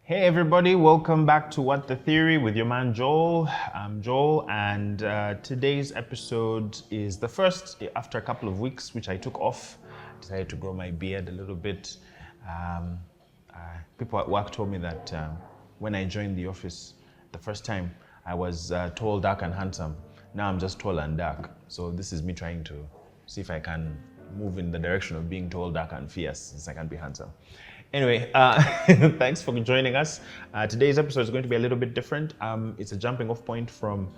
Hey everybody, welcome back to What the Theory with your man Joel. I'm Joel, and today's episode is the first after a couple of weeks, which I took off. Decided to grow my beard a little bit. People at work told me that when I joined the office the first time, I was tall, dark, and handsome. Now I'm just tall and dark. So this is me trying to see if I can move in the direction of being tall, dark, and fierce, since I can be handsome. Anyway, thanks for joining us. Today's episode is going to be a little bit different. It's a jumping off point from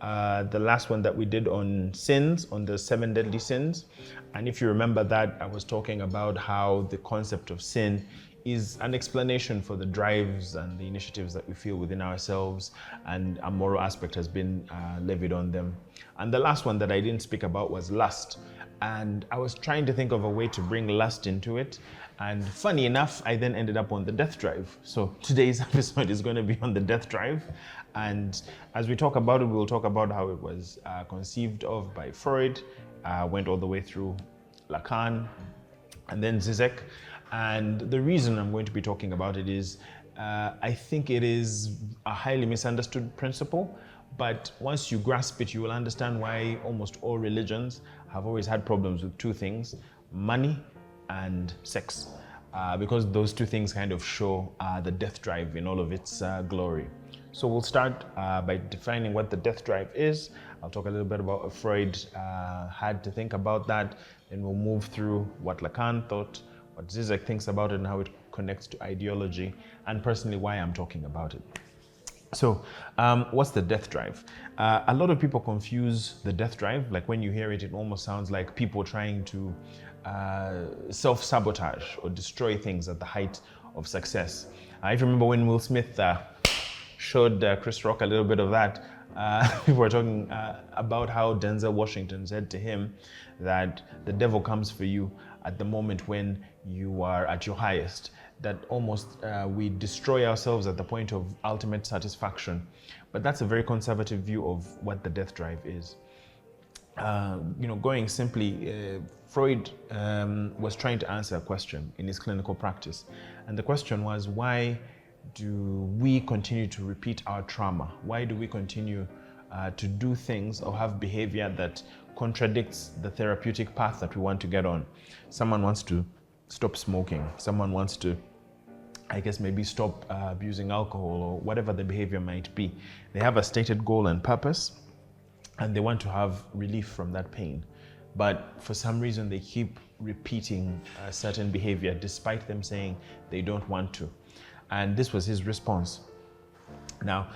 the last one that we did on sins, on the 7 deadly sins. And if you remember that, I was talking about how the concept of sin is an explanation for the drives and the initiatives that we feel within ourselves, and a moral aspect has been levied on them. And the last one that I didn't speak about was lust. And I was trying to think of a way to bring lust into it. And funny enough, I then ended up on the death drive. So today's episode is going to be on the death drive. And as we talk about it, we'll talk about how it was conceived of by Freud, went all the way through Lacan, and then Zizek. And the reason I'm going to be talking about it is I think it is a highly misunderstood principle. But once you grasp it, you will understand why almost all religions have always had problems with two things: money and sex, because those two things kind of show the death drive in all of its glory. So we'll start by defining what the death drive is. I'll talk a little bit about what Freud had to think about that. Then we'll move through what Lacan thought, what Zizek thinks about it, and how it connects to ideology, and personally why I'm talking about it. So what's the death drive? A lot of people confuse the death drive. Like when you hear it, it almost sounds like people trying to self-sabotage or destroy things at the height of success. If you remember when Will Smith showed Chris Rock a little bit of that, people were talking about how Denzel Washington said to him that the devil comes for you at the moment when you are at your highest, that almost we destroy ourselves at the point of ultimate satisfaction. But that's a very conservative view of what the death drive is. Going simply, Freud was trying to answer a question in his clinical practice. And the question was, why do we continue to repeat our trauma? Why do we continue to do things or have behavior that contradicts the therapeutic path that we want to get on? Someone wants to stop smoking. Someone wants to, maybe stop abusing alcohol, or whatever the behavior might be. They have a stated goal and purpose, and they want to have relief from that pain. But for some reason, they keep repeating a certain behavior despite them saying they don't want to. And this was his response. Now,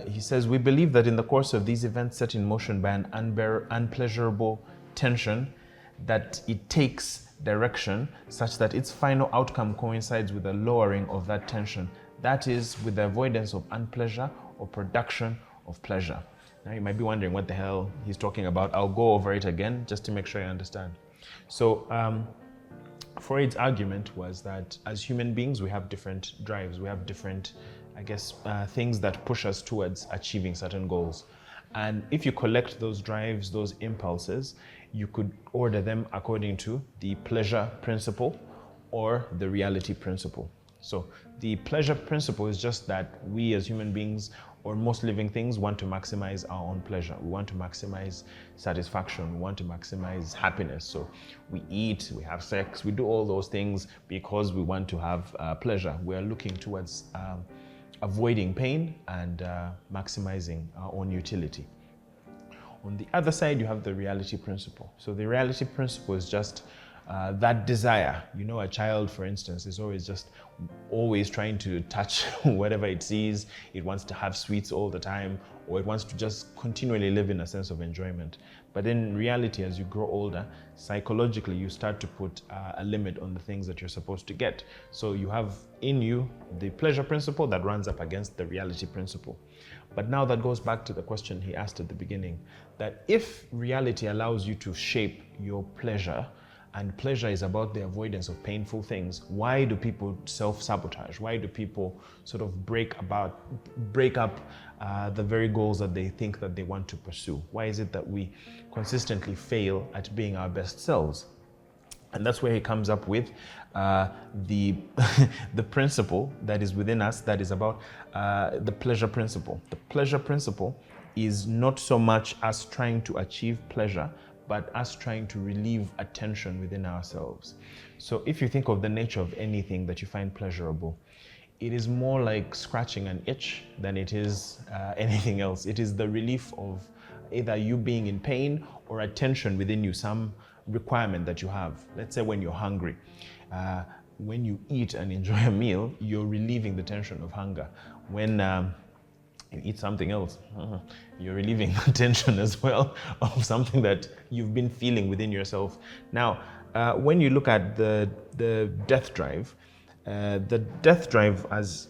he says, we believe that in the course of these events set in motion by an unpleasurable tension, that it takes direction such that its final outcome coincides with a lowering of that tension. That is, with the avoidance of unpleasure or production of pleasure. Now you might be wondering what the hell he's talking about. I'll go over it again just to make sure you understand. So Freud's argument was that as human beings, we have different drives. We have different, things that push us towards achieving certain goals. And if you collect those drives, those impulses, you could order them according to the pleasure principle or the reality principle. So the pleasure principle is just that we as human beings, or most living things, want to maximize our own pleasure. We want to maximize satisfaction. We want to maximize happiness. So we eat, we have sex, we do all those things because we want to have pleasure. We are looking towards avoiding pain and maximizing our own utility. On the other side, you have the reality principle. So the reality principle is just that desire. A child, for instance, is always trying to touch whatever it sees. It wants to have sweets all the time, or it wants to just continually live in a sense of enjoyment. But in reality, as you grow older, psychologically, you start to put a limit on the things that you're supposed to get. So you have in you the pleasure principle that runs up against the reality principle. But now that goes back to the question he asked at the beginning, that if reality allows you to shape your pleasure, and pleasure is about the avoidance of painful things, why do people self-sabotage? Why do people sort of break up the very goals that they think that they want to pursue? Why is it that we consistently fail at being our best selves? And that's where he comes up with the the principle that is within us that is about the pleasure principle. The pleasure principle is not so much us trying to achieve pleasure, but us trying to relieve attention within ourselves. So if you think of the nature of anything that you find pleasurable, it is more like scratching an itch than it is anything else. It is the relief of either you being in pain or attention within you, some requirement that you have. Let's say when you're hungry, when you eat and enjoy a meal, you're relieving the tension of hunger. When you eat something else, you're relieving the tension as well of something that you've been feeling within yourself. Now, when you look at the death drive as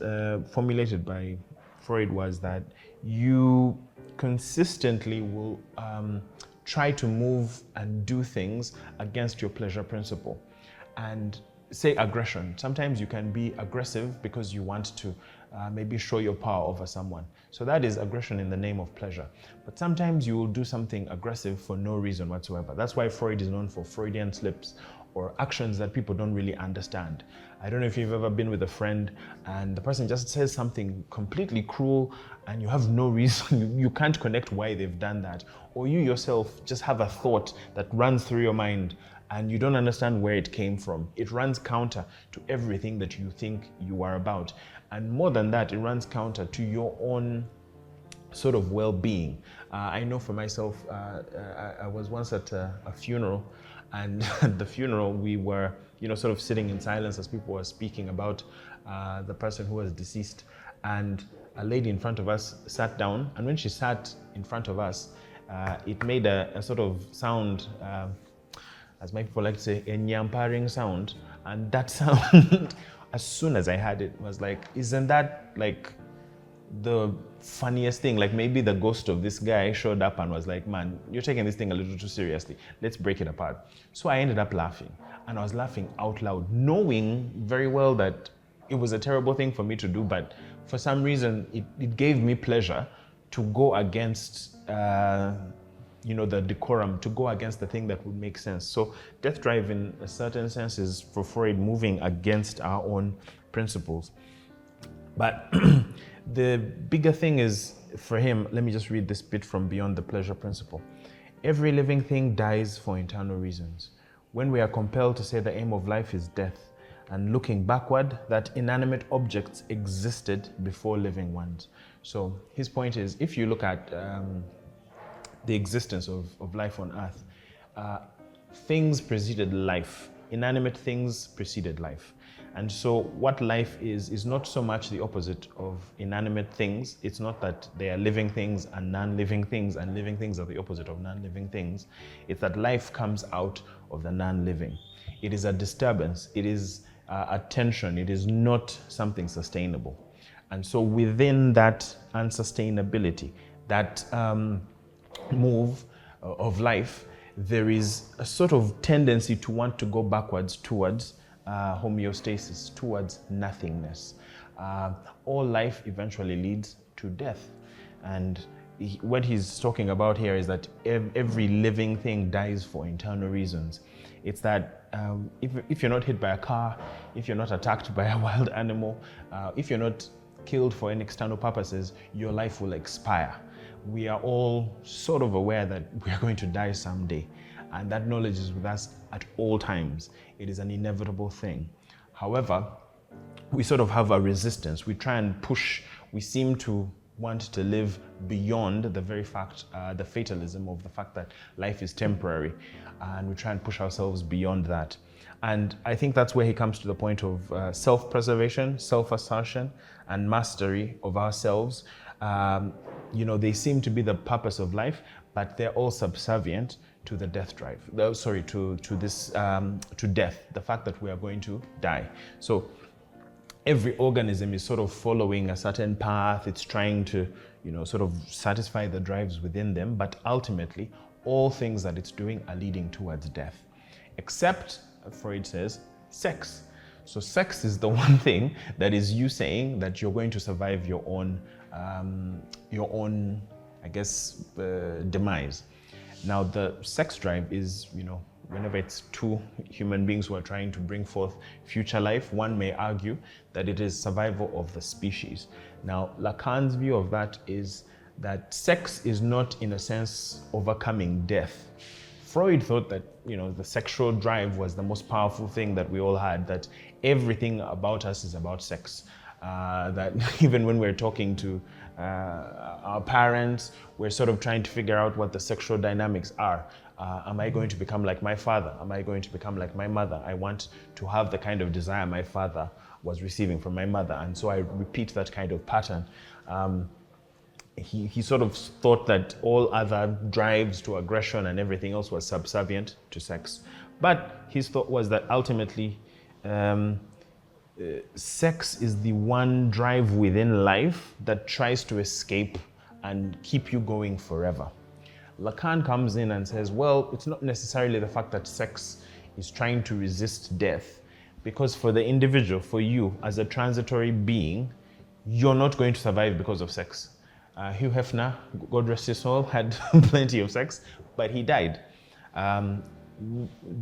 formulated by Freud was that you consistently will try to move and do things against your pleasure principle. And say aggression. Sometimes you can be aggressive because you want to maybe show your power over someone. So that is aggression in the name of pleasure. But sometimes you will do something aggressive for no reason whatsoever. That's why Freud is known for Freudian slips or actions that people don't really understand. I don't know if you've ever been with a friend and the person just says something completely cruel and you have no reason, you can't connect why they've done that. Or you yourself just have a thought that runs through your mind and you don't understand where it came from. It runs counter to everything that you think you are about. And more than that, it runs counter to your own sort of well-being. I know for myself, I was once at a funeral, and at the funeral we were, sort of sitting in silence as people were speaking about the person who was deceased. And a lady in front of us sat down, and when she sat in front of us, it made a sort of sound, as my people like to say, a nyamparing sound. And that sound, as soon as I heard it, was like, isn't that like the funniest thing? Like maybe the ghost of this guy showed up and was like, man, you're taking this thing a little too seriously. Let's break it apart. So I ended up laughing, and I was laughing out loud, knowing very well that it was a terrible thing for me to do, but for some reason it gave me pleasure to go against the decorum, to go against the thing that would make sense. So death drive in a certain sense is for Freud moving against our own principles. But the bigger thing is for him, let me just read this bit from Beyond the Pleasure Principle. Every living thing dies for internal reasons. When we are compelled to say the aim of life is death, and looking backward, that inanimate objects existed before living ones. So his point is, if you look at the existence of life on Earth, things preceded life. Inanimate things preceded life. And so what life is not so much the opposite of inanimate things. It's not that they are living things and non-living things, and living things are the opposite of non-living things. It's that life comes out of the non-living. It is a disturbance. It is a tension. It is not something sustainable. And so within that unsustainability, that move of life, there is a sort of tendency to want to go backwards towards homeostasis, towards nothingness. All life eventually leads to death. And what he's talking about here is that every living thing dies for internal reasons. It's that if you're not hit by a car, if you're not attacked by a wild animal, if you're not killed for any external purposes, your life will expire. We are all sort of aware that we are going to die someday, and that knowledge is with us at all times. It is an inevitable thing. However, we sort of have a resistance. We try and push. We seem to want to live beyond the very fact, the fatalism of the fact that life is temporary, and we try and push ourselves beyond that. And I think that's where he comes to the point of self-preservation, self-assertion, and mastery of ourselves. They seem to be the purpose of life, but they're all subservient to the death drive. To death, the fact that we are going to die. So every organism is sort of following a certain path. It's trying to, sort of satisfy the drives within them, but ultimately, all things that it's doing are leading towards death, except, Freud says, sex. So sex is the one thing that is you saying that you're going to survive your own, demise. Now, the sex drive is, whenever it's two human beings who are trying to bring forth future life, one may argue that it is survival of the species. Now, Lacan's view of that is that sex is not, in a sense, overcoming death. Freud thought that, the sexual drive was the most powerful thing that we all had, that everything about us is about sex. That even when we're talking to our parents, we're sort of trying to figure out what the sexual dynamics are. Am I going to become like my father? Am I going to become like my mother? I want to have the kind of desire my father was receiving from my mother, and so I repeat that kind of pattern. He sort of thought that all other drives to aggression and everything else was subservient to sex. But his thought was that ultimately, sex is the one drive within life that tries to escape and keep you going forever. Lacan comes in and says, well, it's not necessarily the fact that sex is trying to resist death, because for the individual, for you as a transitory being, you're not going to survive because of sex. Hugh Hefner, God rest his soul, had plenty of sex, but he died.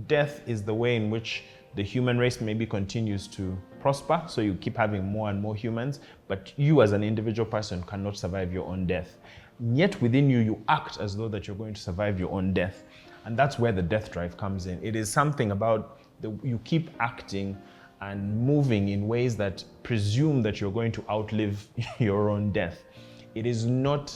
Death is the way in which the human race maybe continues to prosper, so you keep having more and more humans, but you as an individual person cannot survive your own death. Yet within you, you act as though that you're going to survive your own death. And that's where the death drive comes in. It is something about you keep acting and moving in ways that presume that you're going to outlive your own death. It is not,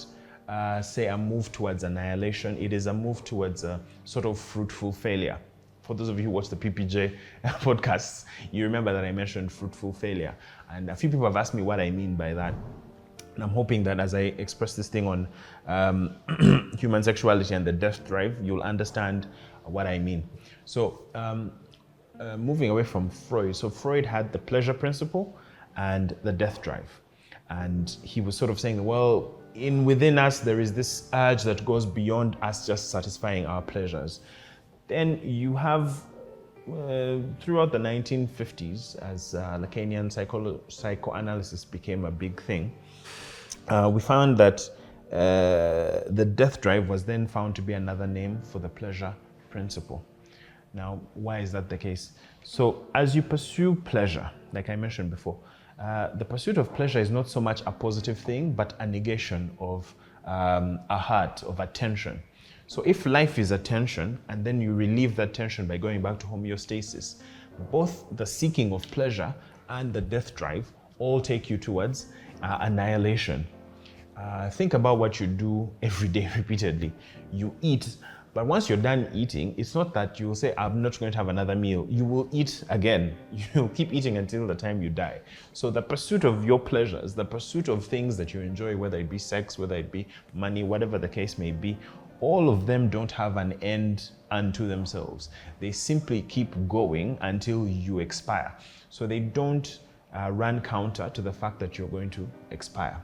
say, a move towards annihilation. It is a move towards a sort of fruitful failure. For those of you who watch the PPJ podcasts, you remember that I mentioned fruitful failure. And a few people have asked me what I mean by that. And I'm hoping that as I express this thing on human sexuality and the death drive, you'll understand what I mean. So moving away from Freud. So Freud had the pleasure principle and the death drive. And he was sort of saying, well, within us, there is this urge that goes beyond us just satisfying our pleasures. Then you have, throughout the 1950s, as Lacanian psychoanalysis became a big thing, we found that the death drive was then found to be another name for the pleasure principle. Now, why is that the case? So as you pursue pleasure, like I mentioned before, the pursuit of pleasure is not so much a positive thing, but a negation of a heart, of attention. So if life is attention, and then you relieve that tension by going back to homeostasis, both the seeking of pleasure and the death drive all take you towards annihilation. Think about what you do every day repeatedly. You eat, but once you're done eating, it's not that you will say, I'm not going to have another meal. You will eat again. You'll keep eating until the time you die. So the pursuit of your pleasures, the pursuit of things that you enjoy, whether it be sex, whether it be money, whatever the case may be, all of them don't have an end unto themselves. They simply keep going until you expire. So they don't run counter to the fact that you're going to expire.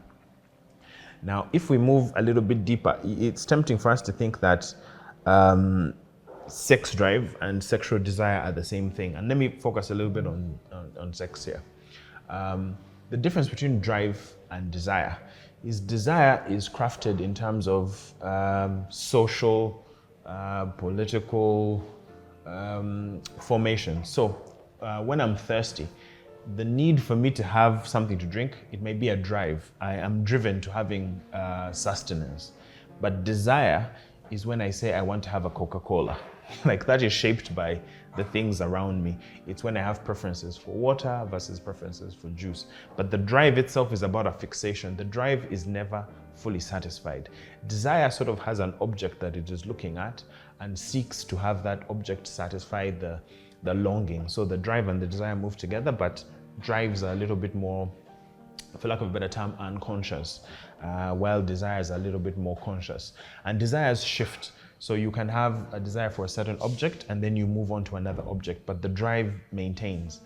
Now, if we move a little bit deeper, it's tempting for us to think that sex drive and sexual desire are the same thing. And let me focus a little bit on sex here. The difference between drive and desire is crafted in terms of social, political formation. So when I'm thirsty, the need for me to have something to drink, it may be a drive. I am driven to having sustenance. But desire is when I say I want to have a Coca-Cola. Like that is shaped by the things around me. It's when I have preferences for water versus preferences for juice. But the drive itself is about a fixation. The drive is never fully satisfied. Desire sort of has an object that it is looking at and seeks to have that object satisfy the longing. So the drive and the desire move together, but drives are a little bit more, for lack of a better term, unconscious, while desires are a little bit more conscious. And desires shift. So you can have a desire for a certain object and then you move on to another object, but the drive maintains.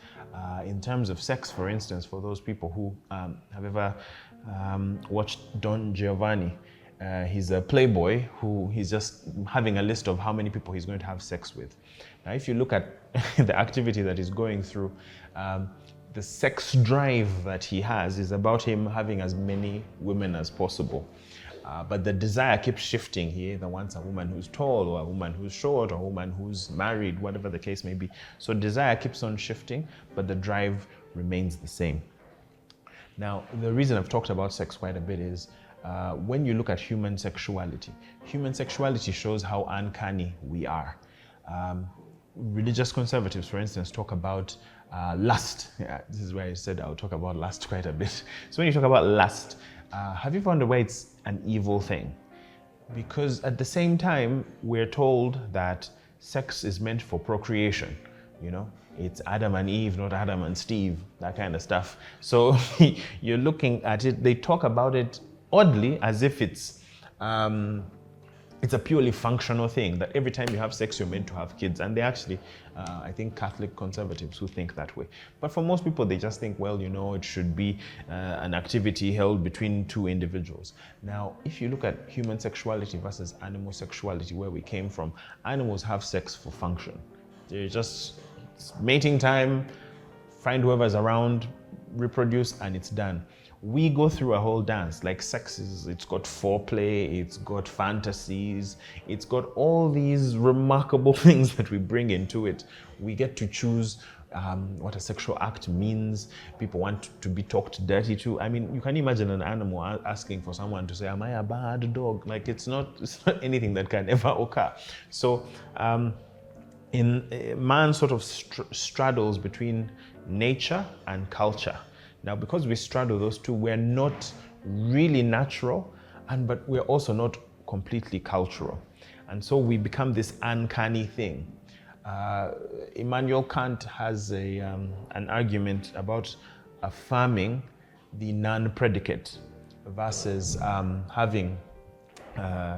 In terms of sex, for instance, for those people who have ever watched Don Giovanni, he's a playboy who he's just having a list of how many people he's going to have sex with. Now, if you look at the activity that he's going through, the sex drive that he has is about him having as many women as possible. But the desire keeps shifting. He either wants a woman who's tall, or a woman who's short, or a woman who's married, whatever the case may be. So desire keeps on shifting, but the drive remains the same. Now, the reason I've talked about sex quite a bit is when you look at human sexuality shows how uncanny we are. Religious conservatives, for instance, talk about lust. Yeah, this is where I said I'll talk about lust quite a bit. So when you talk about lust, have you found why it's an evil thing? Because at the same time, we're told that sex is meant for procreation. You know, it's Adam and Eve, not Adam and Steve, that kind of stuff. So you're looking at it, they talk about it oddly as if it's a purely functional thing, that every time you have sex, you're meant to have kids. And they actually, I think Catholic conservatives who think that way. But for most people, they just think, well, you know, it should be an activity held between two individuals. Now, if you look at human sexuality versus animal sexuality, where we came from, animals have sex for function. They're just mating time, find whoever's around, reproduce, and it's done. We go through a whole dance. Like sex it's got foreplay, it's got fantasies, it's got all these remarkable things that we bring into it. We get to choose what a sexual act means. People want to be talked dirty to. I mean, you can imagine an animal asking for someone to say, am I a bad dog? Like it's not anything that can ever occur. So man sort of straddles between nature and culture. Now, because we straddle those two, we're not really natural, but we're also not completely cultural. And so we become this uncanny thing. Immanuel Kant has an argument about affirming the non-predicate versus having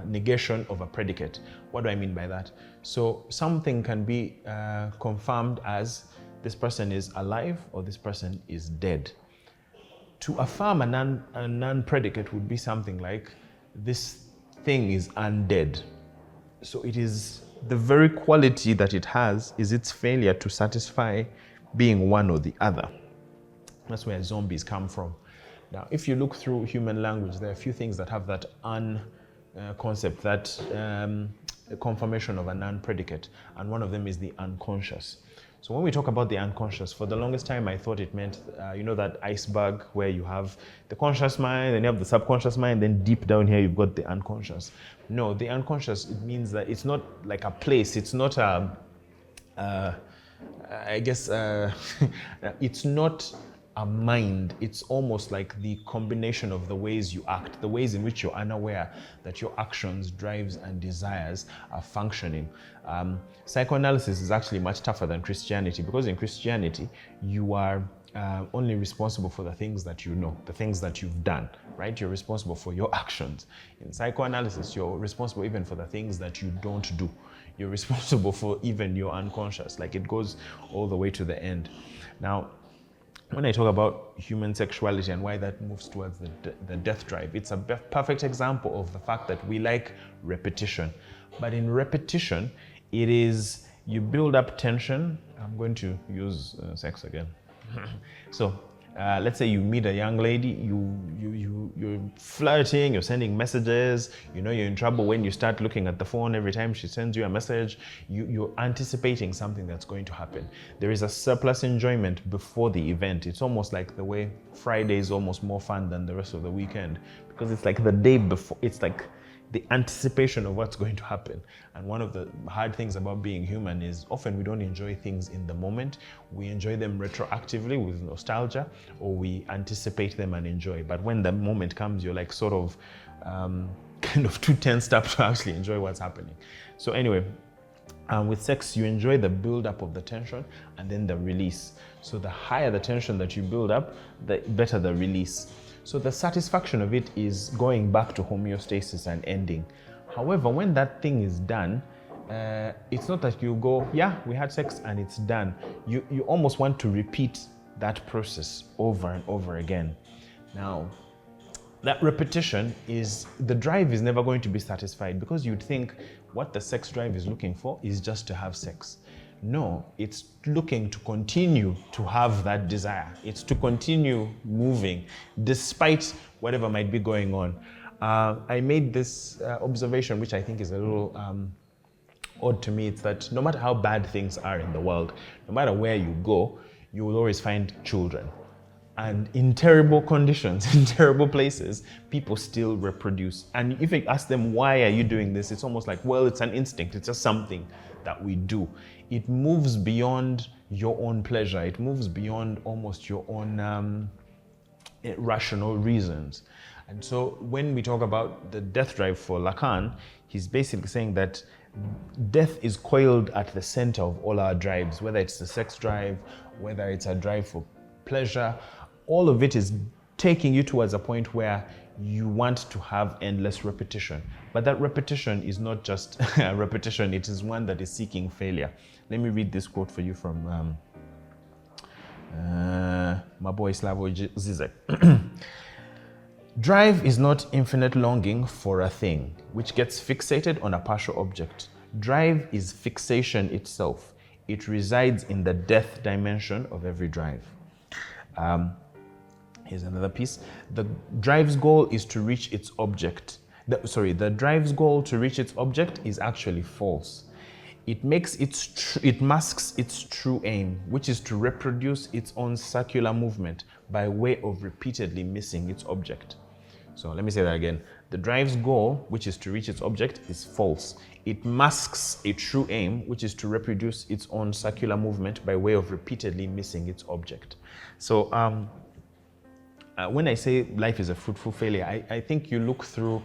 negation of a predicate. What do I mean by that? So something can be confirmed as this person is alive or this person is dead. To affirm a non-predicate would be something like, this thing is undead. So it is the very quality that it has is its failure to satisfy being one or the other. That's where zombies come from. Now, if you look through human language, there are a few things that have that concept, that confirmation of a non-predicate, and one of them is the unconscious. So when we talk about the unconscious, for the longest time, I thought it meant, you know, that iceberg where you have the conscious mind, then you have the subconscious mind, then deep down here, you've got the unconscious. No, the unconscious, it means that it's not like a place. It's not it's not a mind. It's almost like the combination of the ways you act, the ways in which you're unaware that your actions, drives, and desires are functioning. Psychoanalysis is actually much tougher than Christianity, because in Christianity, you are only responsible for the things that you know, the things that you've done, right? You're responsible for your actions. In psychoanalysis, you're responsible even for the things that you don't do. You're responsible for even your unconscious. Like, it goes all the way to the end. Now, when I talk about human sexuality and why that moves towards the death drive, it's a perfect example of the fact that we like repetition. But in repetition, it is, you build up tension. I'm going to use sex again. So let's say you meet a young lady, you're flirting, you're sending messages, you know you're in trouble when you start looking at the phone every time she sends you a message. You're anticipating something that's going to happen. There is a surplus enjoyment before the event. It's almost like the way Friday is almost more fun than the rest of the weekend, because it's like the day before. It's like the anticipation of what's going to happen. And one of the hard things about being human is often we don't enjoy things in the moment. We enjoy them retroactively with nostalgia, or we anticipate them and enjoy. But when the moment comes, you're like sort of kind of too tensed up to actually enjoy what's happening. So anyway, with sex, you enjoy the build-up of the tension and then the release. So the higher the tension that you build up, the better the release. So the satisfaction of it is going back to homeostasis and ending. However, when that thing is done, it's not that you go, yeah, we had sex and it's done. You almost want to repeat that process over and over again. Now, that repetition is, the drive is never going to be satisfied, because you'd think what the sex drive is looking for is just to have sex. No, it's looking to continue to have that desire. It's to continue moving despite whatever might be going on. I made this observation, which I think is a little odd to me. It's that no matter how bad things are in the world, no matter where you go, you will always find children. And in terrible conditions, in terrible places, people still reproduce. And if you ask them, why are you doing this? It's almost like, well, it's an instinct. It's just something that we do. It moves beyond your own pleasure. It moves beyond almost your own rational reasons. And so when we talk about the death drive for Lacan, he's basically saying that death is coiled at the center of all our drives, whether it's the sex drive, whether it's a drive for pleasure. All of it is taking you towards a point where you want to have endless repetition. But that repetition is not just a repetition, it is one that is seeking failure. Let me read this quote for you from my boy Slavoj Zizek. Drive is not infinite longing for a thing, which gets fixated on a partial object. Drive is fixation itself. It resides in the death dimension of every drive. Here's another piece. The drive's goal is to reach its object. The drive's goal to reach its object is actually false. It masks its true aim, which is to reproduce its own circular movement by way of repeatedly missing its object. So let me say that again. The drive's goal, which is to reach its object, is false. It masks a true aim, which is to reproduce its own circular movement by way of repeatedly missing its object. So when I say life is a fruitful failure, I think you look through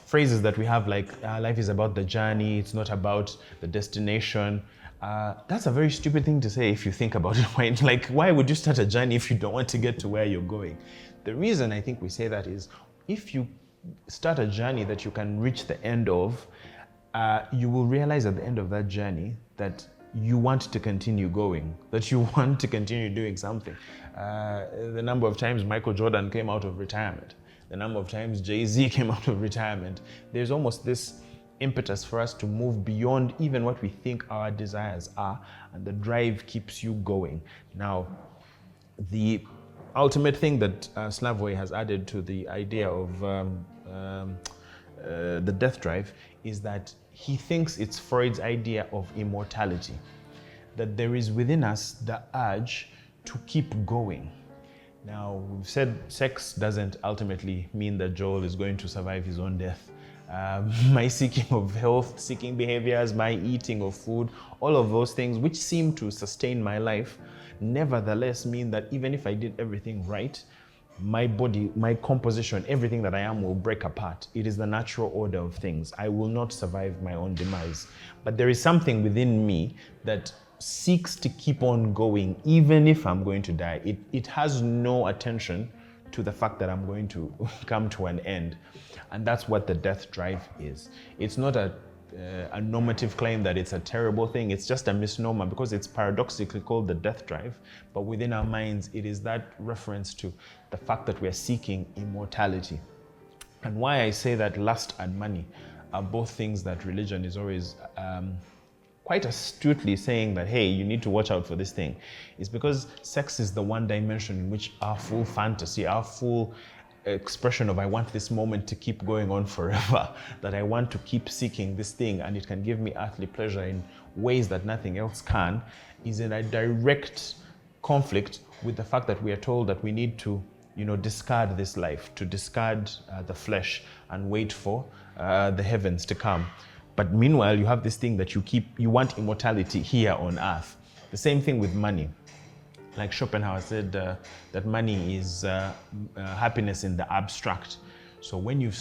phrases that we have like, life is about the journey, it's not about the destination. That's a very stupid thing to say if you think about it. Like, why would you start a journey if you don't want to get to where you're going? The reason I think we say that is, if you start a journey that you can reach the end of, you will realize at the end of that journey that you want to continue going, that you want to continue doing something. The number of times Michael Jordan came out of retirement, the number of times Jay-Z came out of retirement, there's almost this impetus for us to move beyond even what we think our desires are, and the drive keeps you going. Now, the ultimate thing that Slavoj has added to the idea of the death drive is that he thinks it's Freud's idea of immortality, that there is within us the urge to keep going. Now, we've said sex doesn't ultimately mean that Joel is going to survive his own death. My seeking of health, seeking behaviors, my eating of food, all of those things which seem to sustain my life, nevertheless mean that even if I did everything right, my body, my composition, everything that I am will break apart. It is the natural order of things. I will not survive my own demise. But there is something within me that seeks to keep on going, even if I'm going to die. It has no attention to the fact that I'm going to come to an end. And that's what the death drive is. It's not a normative claim that it's a terrible thing. It's just a misnomer because it's paradoxically called the death drive. But within our minds, it is that reference to the fact that we're seeking immortality. And why I say that lust and money are both things that religion is always quite astutely saying that, hey, you need to watch out for this thing, is because sex is the one dimension in which our full fantasy, our full expression of I want this moment to keep going on forever, that I want to keep seeking this thing and it can give me earthly pleasure in ways that nothing else can, is in a direct conflict with the fact that we are told that we need to, discard this life, to discard the flesh and wait for the heavens to come. But meanwhile, you have this thing that you want immortality here on earth. The same thing with money. Like Schopenhauer said that money is happiness in the abstract. So when you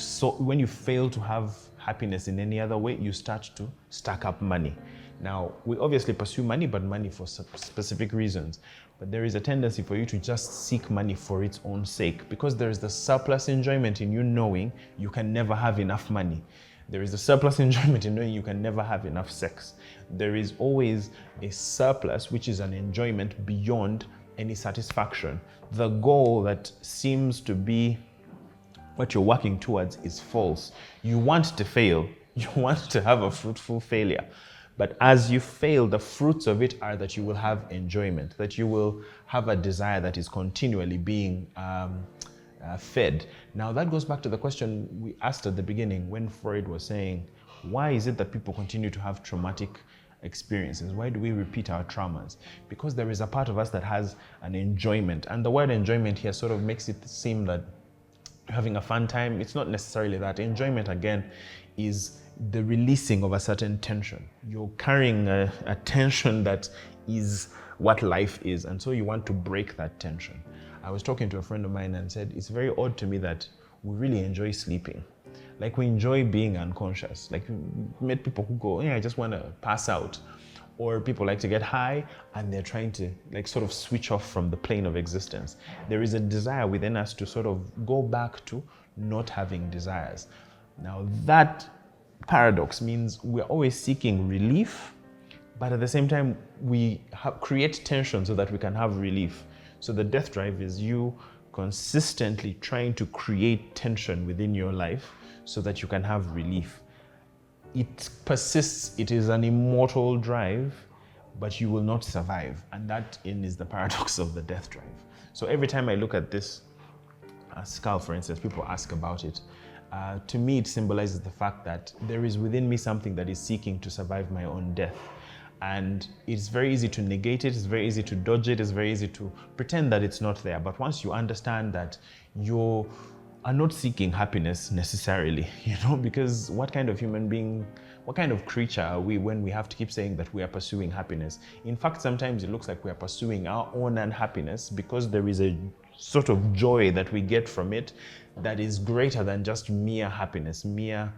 fail to have happiness in any other way, you start to stack up money. Now, we obviously pursue money, but money for specific reasons. But there is a tendency for you to just seek money for its own sake, because there is the surplus enjoyment in you knowing you can never have enough money. There is a surplus enjoyment in knowing you can never have enough sex. There is always a surplus, which is an enjoyment beyond any satisfaction. The goal that seems to be what you're working towards is false. You want to fail. You want to have a fruitful failure. But as you fail, the fruits of it are that you will have enjoyment, that you will have a desire that is continually being fed. Now that goes back to the question we asked at the beginning when Freud was saying, why is it that people continue to have traumatic experiences? Why do we repeat our traumas? Because there is a part of us that has an enjoyment, and the word enjoyment here sort of makes it seem that having a fun time. It's not necessarily that. Enjoyment, again, is the releasing of a certain tension. You're carrying a tension that is what life is, and so you want to break that tension. I was talking to a friend of mine and said, it's very odd to me that we really enjoy sleeping. Like, we enjoy being unconscious. Like, we met people who go, I just want to pass out. Or people like to get high and they're trying to like sort of switch off from the plane of existence. There is a desire within us to sort of go back to not having desires. Now that paradox means we're always seeking relief, but at the same time we create tension so that we can have relief. So the death drive is you consistently trying to create tension within your life so that you can have relief. It persists, it is an immortal drive, but you will not survive. And that is the paradox of the death drive. So every time I look at this skull, for instance, people ask about it. To me, it symbolizes the fact that there is within me something that is seeking to survive my own death. And it's very easy to negate it, it's very easy to dodge it, it's very easy to pretend that it's not there. But once you understand that you are not seeking happiness necessarily, because what kind of human being, what kind of creature are we when we have to keep saying that we are pursuing happiness? In fact, sometimes it looks like we are pursuing our own unhappiness because there is a sort of joy that we get from it that is greater than just mere happiness, mere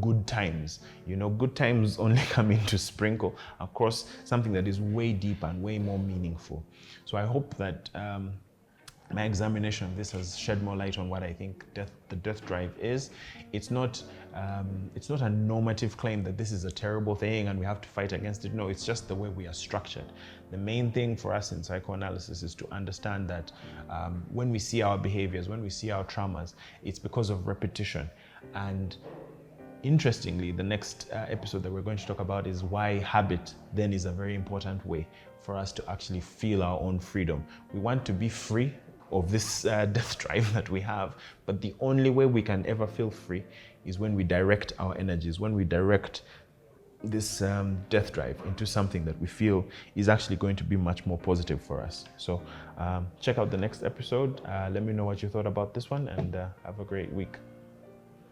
good times. Good times only come in to sprinkle across something that is way deeper and way more meaningful. So I hope that my examination of this has shed more light on what I think the death drive is. It's not a normative claim that this is a terrible thing and we have to fight against it. No, it's just the way we are structured. The main thing for us in psychoanalysis is to understand that when we see our behaviors, when we see our traumas, it's because of repetition. And interestingly, the next episode that we're going to talk about is why habit then is a very important way for us to actually feel our own freedom. We want to be free of this death drive that we have, but the only way we can ever feel free is when we direct our energies, when we direct this death drive into something that we feel is actually going to be much more positive for us. So check out the next episode. Let me know what you thought about this one, and have a great week.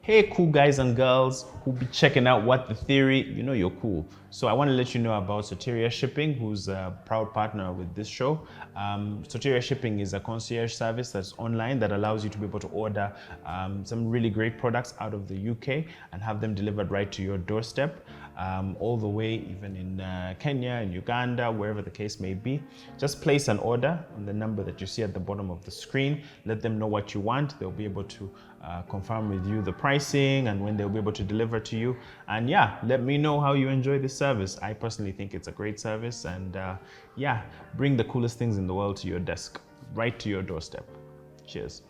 Hey, cool guys and girls who be checking out What the Theory, you're cool. So I want to let you know about Soteria Shipping, who's a proud partner with this show. Soteria Shipping is a concierge service that's online that allows you to be able to order some really great products out of the UK and have them delivered right to your doorstep, all the way even in Kenya and Uganda, wherever the case may be. Just place an order on the number that you see at the bottom of the screen. Let them know what you want. They'll be able to confirm with you the pricing and when they'll be able to deliver to you. And yeah, let me know how you enjoy this service. I personally think it's a great service, and yeah, bring the coolest things in the world to your desk, right to your doorstep. Cheers.